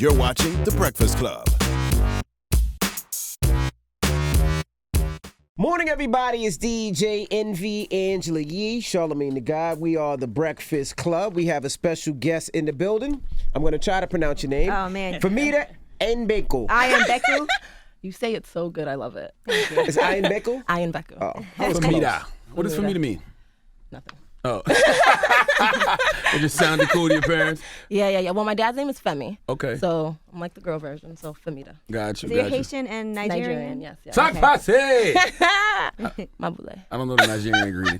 You're watching The Breakfast Club. Morning, everybody. It's DJ Envy, Angela Yee, Charlamagne the God. We are The Breakfast Club. We have a special guest in the building. I'm going to try to pronounce your name. Oh, man. Femita Ayanbeku. Ayanbeku. You say it so good. I love it. It's Ayanbeku? Ayanbeku. Oh, Femita. What does Femita mean? Nothing. Oh. It just sounded cool to your parents? Yeah. Well, my dad's name is Femi. Okay. So I'm like the girl version, so Femita. Gotcha. So you're Haitian and Nigerian? Yes. Sakpase! Mabule. I don't know the Nigerian greeting.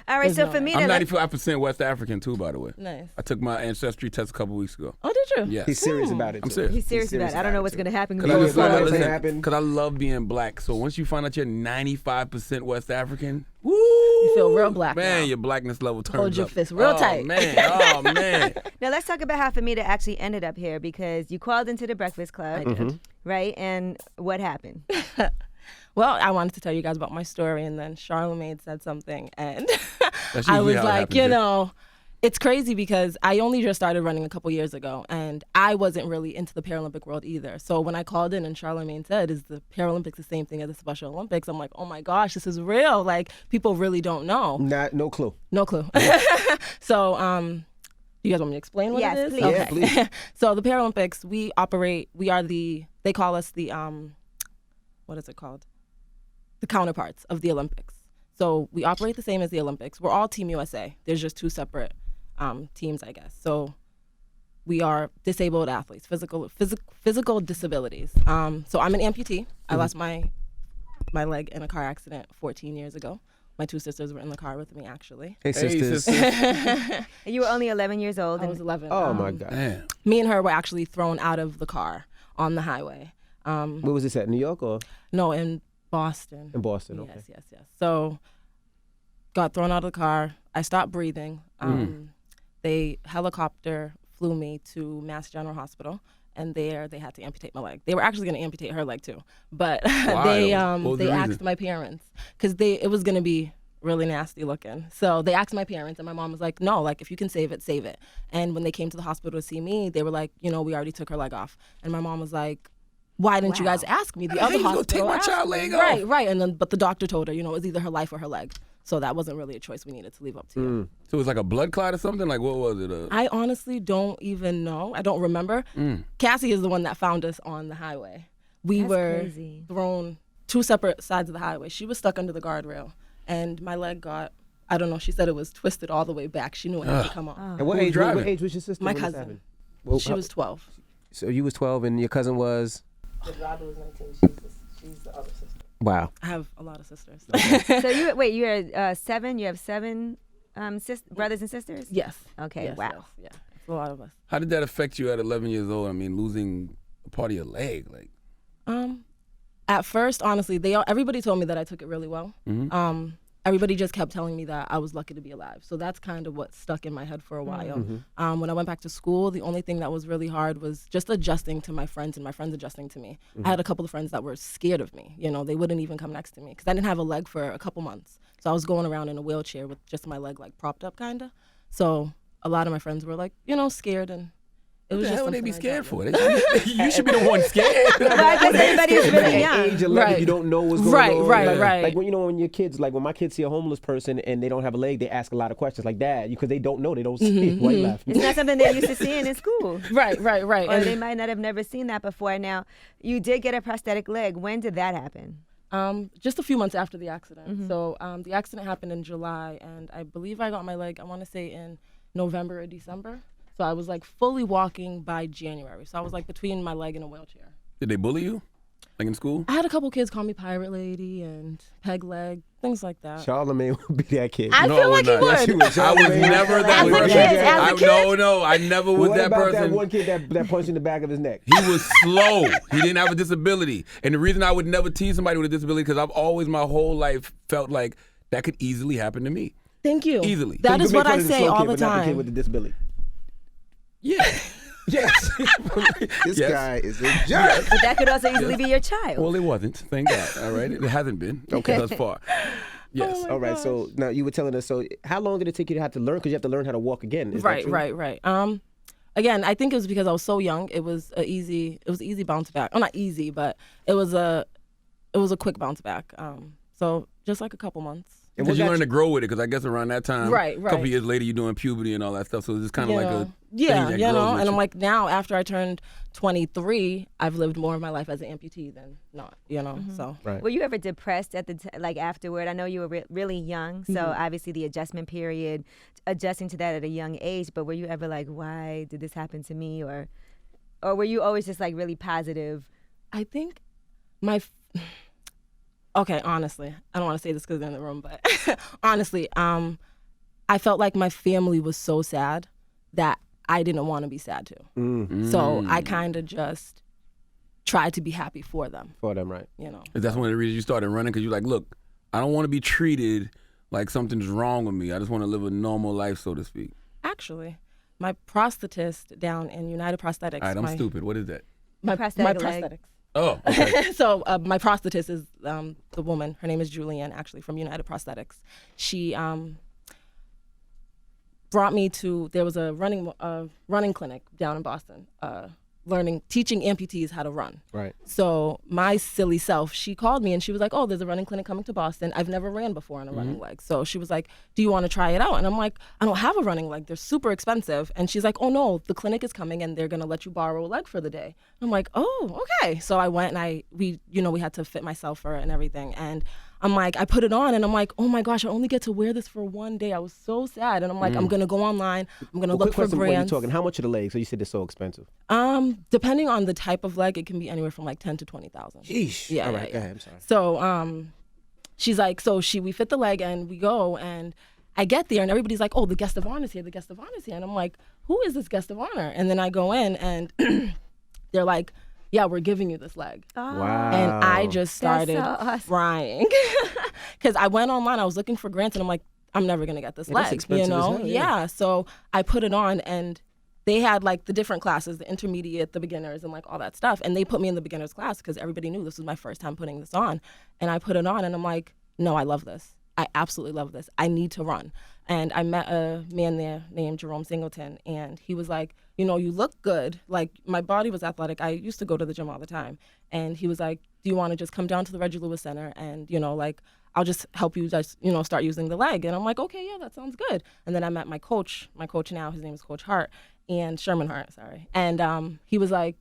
All right, so There's no- Femita, I'm 95% West African too, by the way. Nice. I took my ancestry test a couple weeks ago. Oh, did you? Yeah. He's serious about it, I'm too. serious. he's serious about it. I don't know what's going to happen. Because I, Yeah, just it's love, not listen, gonna happen. 'cause I love being black. So once you find out you're 95% West African, woo! You feel real black Man, now. your blackness level turns Hold your up. fist real tight. Oh, man. Now, let's talk about how Femita actually ended up here, because you called into the Breakfast Club, right? And what happened? Well, I wanted to tell you guys about my story, and then Charlamagne said something, and That's I usually was how it like, happens, you yeah. know, it's crazy because I only just started running a couple years ago, and I wasn't really into the Paralympic world either. So when I called in and Charlamagne said, is the Paralympics the same thing as the Special Olympics? I'm like, oh my gosh, this is real. Like, people really don't know. No clue. No clue. So, you guys want me to explain what Yes, it is? please. Yeah, please. So the Paralympics, they call us the, what is it called? The counterparts of the Olympics. So we operate the same as the Olympics. We're all Team USA. There's just two separate teams, I guess. So we are disabled athletes, physical disabilities. So I'm an amputee. I lost my leg in a car accident 14 years ago. My two sisters were in the car with me, actually. Hey, sisters. And you were only 11 years old. I was 11. Oh, my God. Man. Me and her were actually thrown out of the car on the highway. Where was this at, New York or No, in Boston. in Boston? Okay. Yes. So got thrown out of the car. I stopped breathing. They helicopter flew me to Mass General Hospital, and there they had to amputate my leg. They were actually going to amputate her leg too, but they What was the asked reason? my parents because it was going to be really nasty looking. So they asked my parents, and my mom was like, no, like if you can save it, save it. And when they came to the hospital to see me, they were like, you know, we already took her leg off. And my mom was like, why didn't you guys ask me? The How other you gonna hospital take my asked child me. leg off? Right. And then, but the doctor told her, you know, it was either her life or her leg. So that wasn't really a choice we needed to leave up to you. So it was like a blood clot or something? Like, what was it? I honestly don't even know. I don't remember. Cassie is the one that found us on the highway. We That's were crazy. thrown two separate sides of the highway. She was stuck under the guardrail, and my leg got, I don't know, she said it was twisted all the way back. She knew it had to come off. And what Who was age, driving? what age was your sister? My when this cousin. happened? Well, She was 12. So you was 12 and your cousin was? The driver was 19. She's the other sister. Wow. I have a lot of sisters. So you are 7? You have 7 brothers and sisters? Yes. Okay, Yes, wow. Yes, yeah. It's a lot of us. How did that affect you at 11 years old? I mean, losing a part of your leg. Like, At first, honestly, everybody told me that I took it really well. Everybody just kept telling me that I was lucky to be alive. So that's kind of what stuck in my head for a while. When I went back to school, the only thing that was really hard was just adjusting to my friends and my friends adjusting to me. I had a couple of friends that were scared of me. You know, they wouldn't even come next to me because I didn't have a leg for a couple months. So I was going around in a wheelchair with just my leg like propped up kind of. So a lot of my friends were like, you know, scared, and it what was the just hell would they something be I scared dealt for? You should be the one scared. But I guess everybody is really At young. age 11, Right. you don't know what's going Right, on. right, like, right. Like when you know when your kids, like when my kids see a homeless person and they don't have a leg, they ask a lot of questions like that because they don't know, they don't see right left. It's not something they're used to seeing in school. Right. Or And they might not have never seen that before. Now, you did get a prosthetic leg. When did that happen? just a few months after the accident. So the accident happened in July, and I believe I got my leg, I want to say in November or December. So I was like fully walking by January. So I was like between my leg and a wheelchair. Did they bully you? Like in school? I had a couple kids call me Pirate Lady and Peg Leg, things like that. Charlamagne would be that kid. I No, feel I like he would not. Yes, you would. would. I was Charlamagne. never that As a person. kid, as a kid? No, I never was What that about person. that one kid that punched in the back of his neck? He was slow. He didn't have a disability. And the reason I would never tease somebody with a disability because I've always my whole life felt like that could easily happen to me. Thank you. Easily. So That you is could what make I fun of the say slow all kid, the but not the kid with time. the disability. Yeah. Yes. This Yes. guy is a jerk. But that could also easily be your child. Well, it wasn't. Thank God. All right. It hasn't been. Okay. Thus far. Yes. All right. So now you were telling us. So how long did it take you to have to learn? Because you have to learn how to walk again. Is that Right, true? right. again, I think it was because I was so young. It was an easy bounce back. Oh, not easy, but it was a quick bounce back. So just like a couple months. Because you learn to grow with it. Because I guess around that time, right. a couple years later, you're doing puberty and all that stuff. So it's kind of like a yeah, thing that you know. grows with And I'm you. like, now after I turned 23, I've lived more of my life as an amputee than not. You know, so. Right. Were you ever depressed at like afterward? I know you were really young, so obviously the adjustment period, adjusting to that at a young age. But were you ever like, why did this happen to me, or were you always just like really positive? I think okay, honestly, I don't want to say this because they're in the room, but honestly, I felt like my family was so sad that I didn't want to be sad too. So I kind of just tried to be happy for them. For them, right. You know. That's one of the reasons you started running, because you're like, look, I don't want to be treated like something's wrong with me. I just want to live a normal life, so to speak. Actually, my prosthetist down in United Prosthetics. All right, I'm stupid. What is that? My Prosthetic leg. prosthetics. Oh, okay. So my prosthetist is the woman. Her name is Julianne, actually, from United Prosthetics. She brought me to, there was a running clinic down in Boston, teaching amputees how to run. Right. So my silly self, she called me and she was like, oh, there's a running clinic coming to Boston. I've never ran before on a running leg. So she was like, do you want to try it out? And I'm like, I don't have a running leg. They're super expensive. And she's like, oh no, the clinic is coming and they're going to let you borrow a leg for the day. I'm like, oh, okay. So I went and we had to fit myself for it and everything. And I'm like, I put it on and I'm like, oh my gosh, I only get to wear this for one day. I was so sad. And I'm like, I'm going to go online. I'm going to look for brands. Talking, how much are the legs? So you said they're so expensive. Depending on the type of leg, it can be anywhere from like 10 to 20,000. Sheesh. Yeah. All right, yeah, go ahead. I'm sorry. So she's like, we fit the leg and we go and I get there and everybody's like, oh, the guest of honor is here. The guest of honor is here. And I'm like, who is this guest of honor? And then I go in and they're like, yeah, we're giving you this leg. Wow. And I just started so awesome. crying because I went online, I was looking for grants and I'm like, I'm never going to get this leg, that's expensive you know? as hell, yeah. So I put it on and they had like the different classes, the intermediate, the beginners and like all that stuff. And they put me in the beginners class because everybody knew this was my first time putting this on. And I put it on and I'm like, no, I love this. I absolutely love this. I need to run. And I met a man there named Jerome Singleton, and he was like, you know, you look good. Like, my body was athletic. I used to go to the gym all the time. And he was like, do you want to just come down to the Reggie Lewis Center and, you know, like, I'll just help you just, you know, start using the leg. And I'm like, okay, yeah, that sounds good. And then I met my coach now, his name is Coach Hart, and Sherman Hart, sorry. And he was like,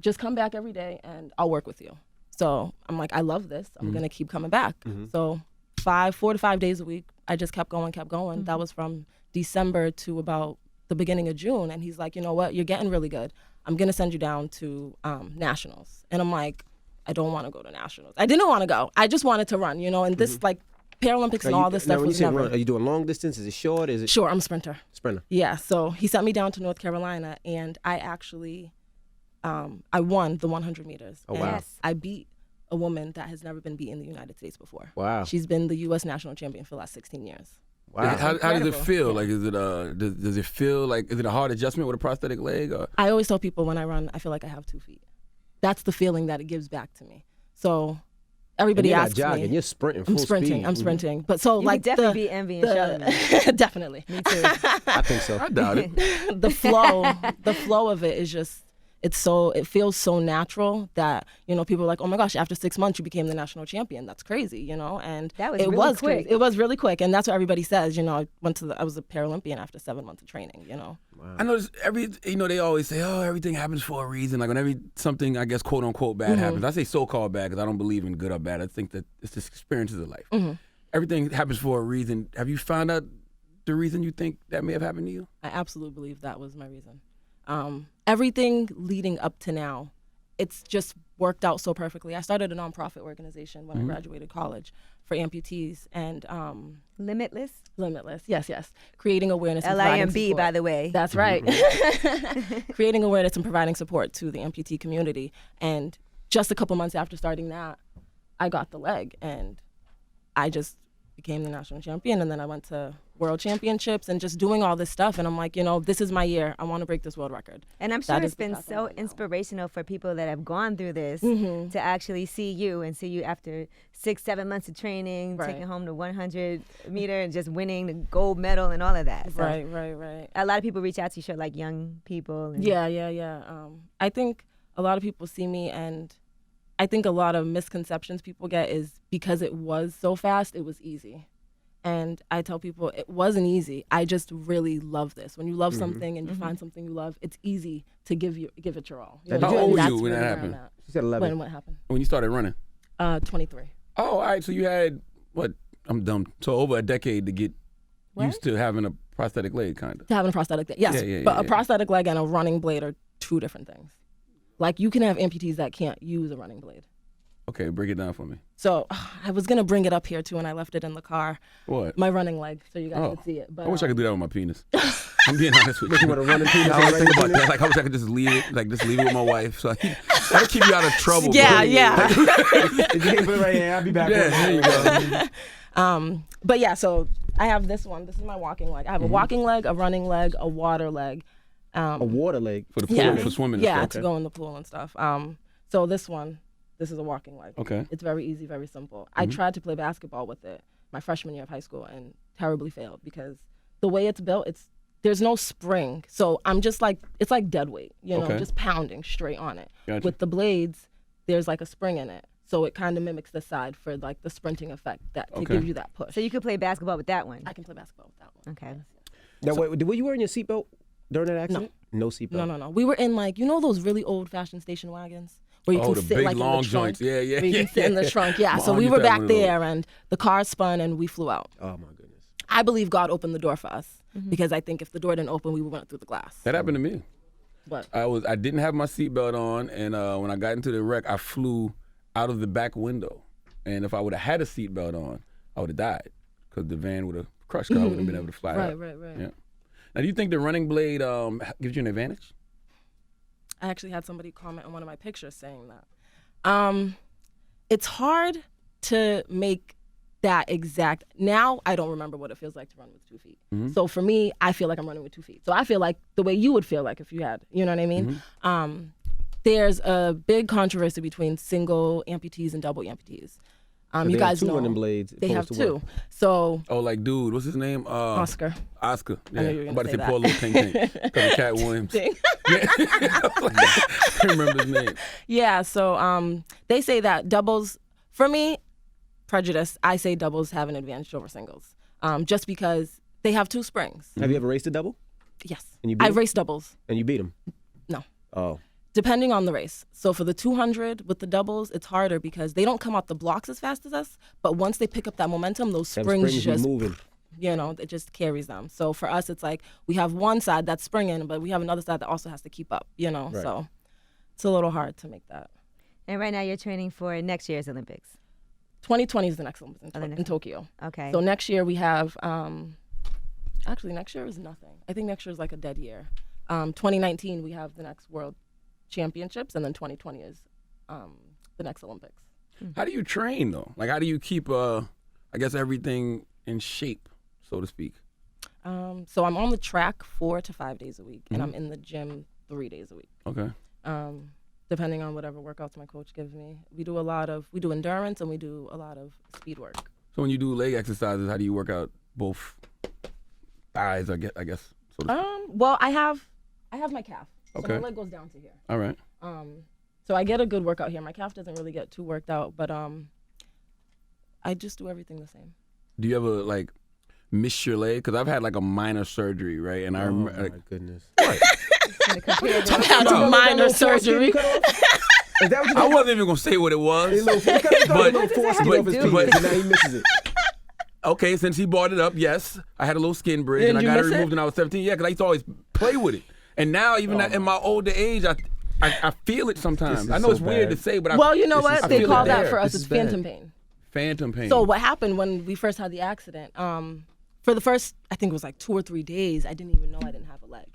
just come back every day and I'll work with you. So I'm like, I love this. I'm going to keep coming back. So 4 to 5 days a week, I just kept going. That was from December to about the beginning of June. And he's like, you know what, you're getting really good. I'm going to send you down to nationals. And I'm like, I don't want to go to nationals. I didn't want to go. I just wanted to run, you know, and this like Paralympics and all this stuff was never. Run, are you doing long distance? Is it short? Is it Sure, I'm a sprinter. Sprinter. Yeah, so he sent me down to North Carolina and I actually, I won the 100 meters. Oh, wow. Yes. I beat a woman that has never been beaten in the United States before. Wow. She's been the U.S. national champion for the last 16 years. Wow. How does it Incredible. feel? Like, is it does it feel like, is it a hard adjustment with a prosthetic leg? Or? I always tell people when I run, I feel like I have 2 feet. That's the feeling that it gives back to me. So everybody You're not asks jogging. me. You're sprinting full I'm sprinting. speed. I'm sprinting. But so You like could definitely be Envy and Charlamagne. definitely. Me too. I think so. I doubt it. the flow of it is just, it feels so natural that, you know, people are like, oh my gosh, after 6 months you became the national champion. That's crazy, you know? And That was it really was quick. crazy. It was really quick. And that's what everybody says, you know, I was a Paralympian after 7 months of training, you know? I notice they always say, oh, everything happens for a reason. Like whenever something, I guess, quote unquote, bad happens. I say so-called bad because I don't believe in good or bad. I think that it's just experiences of life. Everything happens for a reason. Have you found out the reason you think that may have happened to you? I absolutely believe that was my reason. Everything leading up to now, it's just worked out so perfectly. I started a nonprofit organization when I graduated college for amputees and Limitless. Yes. Creating awareness and providing LIMB, support. by the way. That's right. Creating awareness and providing support to the amputee community. And just a couple months after starting that, I got the leg and I just became the national champion, and then I went to world championships and just doing all this stuff. And I'm like, this is my year. I want to break this world record. And I'm sure it's been so inspirational for people that have gone through this to actually see you after 6-7 months of training, taking home the 100 meter and just winning the gold medal and all of that. So Right. a lot of people reach out to you, sure, like young people. And Yeah. I think a lot of people see me, and I think a lot of misconceptions people get is because it was so fast, it was easy. And I tell people it wasn't easy. I just really love this. When you love something and you find something you love, it's easy to give it your all. How old were you when that happened? She said 11. When what happened? When you started running? 23. Oh, all right. So you had, what? I'm dumb. So over a decade to get used to having a prosthetic leg, kind of. To having a prosthetic leg, yes. But a prosthetic leg and a running blade are two different things. Like, you can have amputees that can't use a running blade. Okay, break it down for me. So I was going to bring it up here, too, and I left it in the car. What? My running leg, so you guys could see it. But I wish I could do that with my penis. I'm being honest with you. You want to run into I always think about that. Like, I wish I could just leave it with my wife. So I keep you out of trouble. Yeah. If you can put it right here, I'll be back. Yeah, there you go. But yeah, so I have this one. This is my walking leg. I have a walking leg, a running leg, a water leg. A water leg? For the pool, for swimming and stuff. To go in the pool and stuff. So this is a walking leg. Okay. It's very easy, very simple. I tried to play basketball with it my freshman year of high school and terribly failed because the way it's built, there's no spring. So I'm just like, it's like dead weight, just pounding straight on it. Gotcha. With the blades, there's like a spring in it. So it kind of mimics the side for like the sprinting effect to give you that push. So you could play basketball with that one? I can play basketball with that one. Okay. Now, were you wearing your seatbelt during that accident? No seatbelt? No. We were in like, those really old-fashioned station wagons? Where you can the sit big like long in the trunk. joints. Yeah. Where you can sit in the trunk. Yeah. So we were back there and the car spun and we flew out. Oh, my goodness. I believe God opened the door for us because I think if the door didn't open, we would run through the glass. That happened to me. What? I didn't have my seatbelt on, and when I got into the wreck, I flew out of the back window. And if I would have had a seatbelt on, I would have died because the van would have crushed. I wouldn't have been able to fly out. Right. Yeah. Now, do you think the running blade gives you an advantage? I actually had somebody comment on one of my pictures saying that. It's hard to make that exact. Now I don't remember what it feels like to run with 2 feet. So for me, I feel like I'm running with 2 feet. So I feel like the way you would feel like if you had, you know what I mean? There's a big controversy between single amputees and double amputees. You guys two know running blades. they have two. So like, dude, what's his name? Oscar. Oscar. Yeah. I knew you were I'm gonna about to say say poor little Ting Ting because of Cat Williams. Ting. Yeah. I remember his name. Yeah, so they say that doubles, for me, prejudice, I say doubles have an advantage over singles. Just because they have two springs. Have you ever raced a double? Yes. And you beat I've 'em? raced doubles. And you beat them? No. Oh. Depending on the race. So for the 200 with the doubles, it's harder because they don't come out the blocks as fast as us, but once they pick up that momentum, those springs just moving. It just carries them. So for us, it's like we have one side that's springing, but we have another side that also has to keep up, Right. So it's a little hard to make that. And right now you're training for next year's Olympics. 2020 is the next Olympics the next in Tokyo. Okay. So next year we have, actually next year is nothing. I think next year is like a dead year. 2019 we have the next World Championships, and then 2020 is the next Olympics. How do you train though? Like, how do you keep, I guess, everything in shape, so to speak? So I'm on the track 4 to 5 days a week, and I'm in the gym 3 days a week. Okay. Depending on whatever workouts my coach gives me. We do endurance and we do a lot of speed work. So when you do leg exercises, how do you work out both thighs? I guess. So to speak? Well, I have my calf. So Okay. my leg goes down to here. All right. So I get a good workout here. My calf doesn't really get too worked out, but I just do everything the same. Do you ever like miss your leg? Because I've had like a minor surgery, right? And I remember. Oh, my goodness. I've had a minor surgery. Is that what you I wasn't even gonna say what it was. But now he misses it. Okay, since he brought it up, yes, I had a little skin bridge, Did and I you got it miss it? removed when I was 17. Yeah, because I used to always play with it, and now even in my older age, I feel it sometimes. This is I know so it's weird bad. to say, but Well, you know This is- what? I They feel call it that there. for us This as is bad. phantom pain. Phantom pain. So what happened when we first had the accident? For the first, I think it was like 2 or 3 days, I didn't even know I didn't have a leg.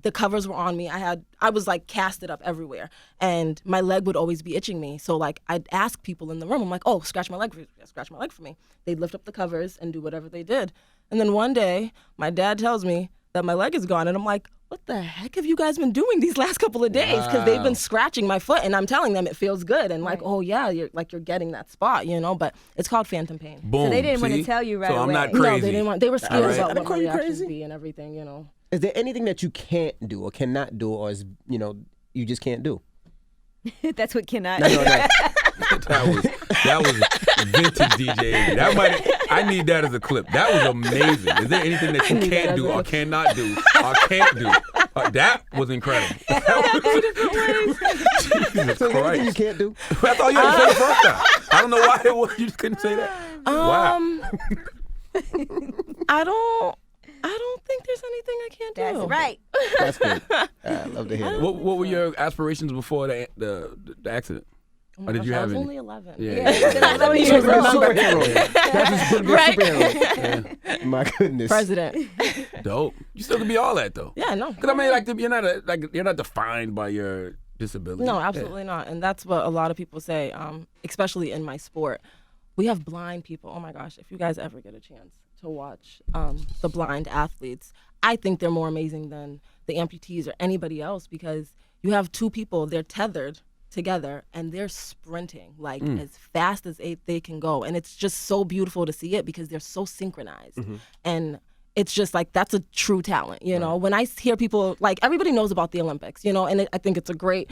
The covers were on me. I was like casted up everywhere, and my leg would always be itching me. So like I'd ask people in the room, I'm like, oh, scratch my leg for me. They'd lift up the covers and do whatever they did. And then one day, my dad tells me that my leg is gone, and I'm like, what the heck have you guys been doing these last couple of days? Because they've been scratching my foot, and I'm telling them it feels good, and like, oh yeah, you're getting that spot, but it's called phantom pain. Boom. So they didn't want to See? tell you right So away. I'm not crazy. No, they didn't want. They were scared All right. about I don't what call my you reactions crazy. be and everything. Is there anything that you can't do or cannot do, or is you just can't do? That's what cannot. No. That was vintage DJ. I need that as a clip. That was amazing. Is there anything that you can't do or cannot do or can't do? That was incredible. Jesus So is there anything you Christ. can't do? That's all you had to say the first time. I don't know why you just couldn't say that. Wow. I don't think there's anything I can't do. That's right. That's good. I love to hear that. What were your aspirations before the accident? Oh my Or did gosh, you I have was any? only 11. Yeah. Some of you She was a remember. superhero. That's just gonna be a Right. superhero. My goodness. President. Dope. You still can be all that though. Yeah, no. Because I mean, you're not defined by your disability. No, absolutely not. And that's what a lot of people say, especially in my sport. We have blind people. Oh my gosh, if you guys ever get a chance to watch the blind athletes, I think they're more amazing than the amputees or anybody else, because you have two people, they're tethered together and they're sprinting like as fast as they can go. And it's just so beautiful to see it because they're so synchronized. And it's just like, that's a true talent, When I hear people, like, everybody knows about the Olympics, and I think it's great,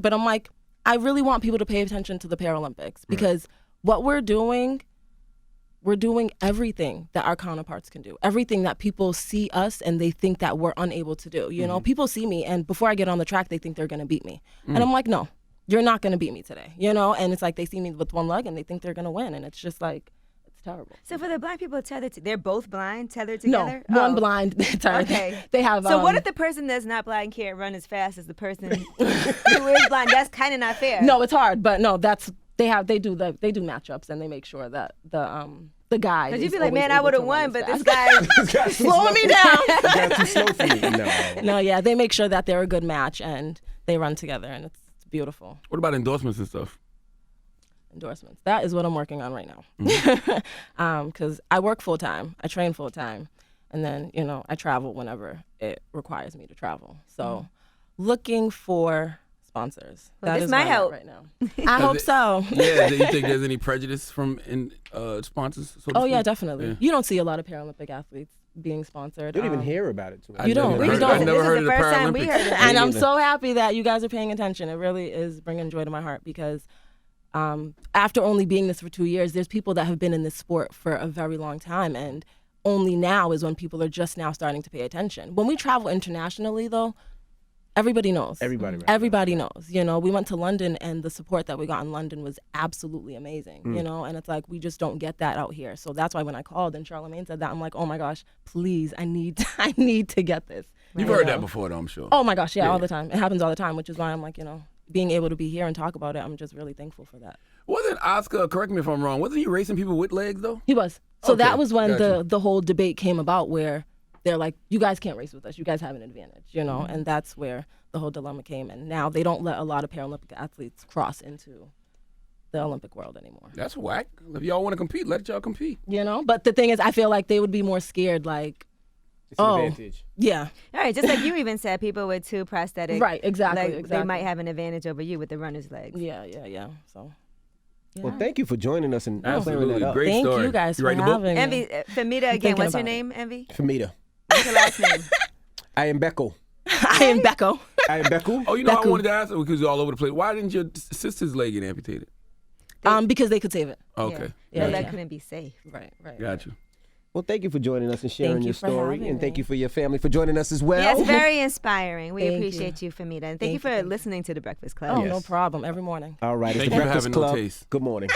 but I'm like, I really want people to pay attention to the Paralympics, because what we're doing everything that our counterparts can do, everything that people see us and they think that we're unable to do. People see me and before I get on the track, they think they're going to beat me. And I'm like, no, you're not going to beat me today, And it's like they see me with one leg and they think they're going to win. And it's just like, it's terrible. So for the blind people tethered, they're both blind, tethered together? No, one blind. Okay. They have. So what if the person that's not blind can't run as fast as the person who is blind? That's kind of not fair. No, it's hard, but no, they do matchups and they make sure that the guy. Because you'd be is like, always man, I able would have to won, run but as this fast. guy slowing me down. You got too slow for me. No. No, yeah, they make sure that they're a good match and they run together, and it's beautiful. What about endorsements and stuff? Endorsements. That is what I'm working on right now. Because I work full time, I train full time, and then I travel whenever it requires me to travel. So, looking for sponsors. Well, That this is might where I'm at help. right now. I hope so. Yeah, do you think there's any prejudice from sponsors? So to Oh yeah, speak? definitely. Yeah. You don't see a lot of Paralympic athletes being sponsored. You don't even hear about it too much. You don't. Never We heard- don't. I never This heard is of the the first time we Paralympics. heard of it. And I'm neither. so happy that you guys are paying attention. It really is bringing joy to my heart, because after only being this for 2 years, there's people that have been in this sport for a very long time, and only now is when people are just now starting to pay attention. When we travel internationally, though, everybody knows. Everybody knows. Everybody knows. We went to London, and the support that we got in London was absolutely amazing. And it's like we just don't get that out here. So that's why when I called and Charlamagne said that, I'm like, oh my gosh, please, I need to get this. You've heard that before, though, I'm sure. Oh my gosh, yeah, all the time. It happens all the time, which is why I'm like, being able to be here and talk about it, I'm just really thankful for that. Wasn't Oscar, correct me if I'm wrong, wasn't he racing people with legs, though? He was. So Okay, that was when gotcha. the whole debate came about, where they're like, you guys can't race with us. You guys have an advantage, and that's where the whole dilemma came. And now they don't let a lot of Paralympic athletes cross into the Olympic world anymore. That's whack. If y'all want to compete, let y'all compete. But the thing is, I feel like they would be more scared, like, It's an Oh. advantage. yeah, All right, just like you even said, people with two prosthetic right, exactly, legs, exactly. they might have an advantage over you with the runner's legs. Yeah. So, yeah. Well, thank you for joining us and clearing Absolutely. that up. Great Thank story. you guys You for writing a book? having me. Envy, Femita again, thinking what's your about it. name, Envy? Femita What's your last name? Ayanbeku. I am Becco. Ayanbeku. Oh, I Beku. wanted to ask her because you're all over the place. Why didn't your sister's leg get amputated? Because they could save it. Okay. Yeah, Your leg yeah. couldn't be safe. Right. Got you. Well, thank you for joining us and sharing Thank you your for story. having And thank me. you for your family for joining us as well. Yes, very inspiring. We Thank appreciate you, Femita. And thank you Thank you, for thank you. listening to The Breakfast Club. Oh, Yes. no problem. Every morning. All right, it's Thank the you for Breakfast having no Club. taste. Good morning.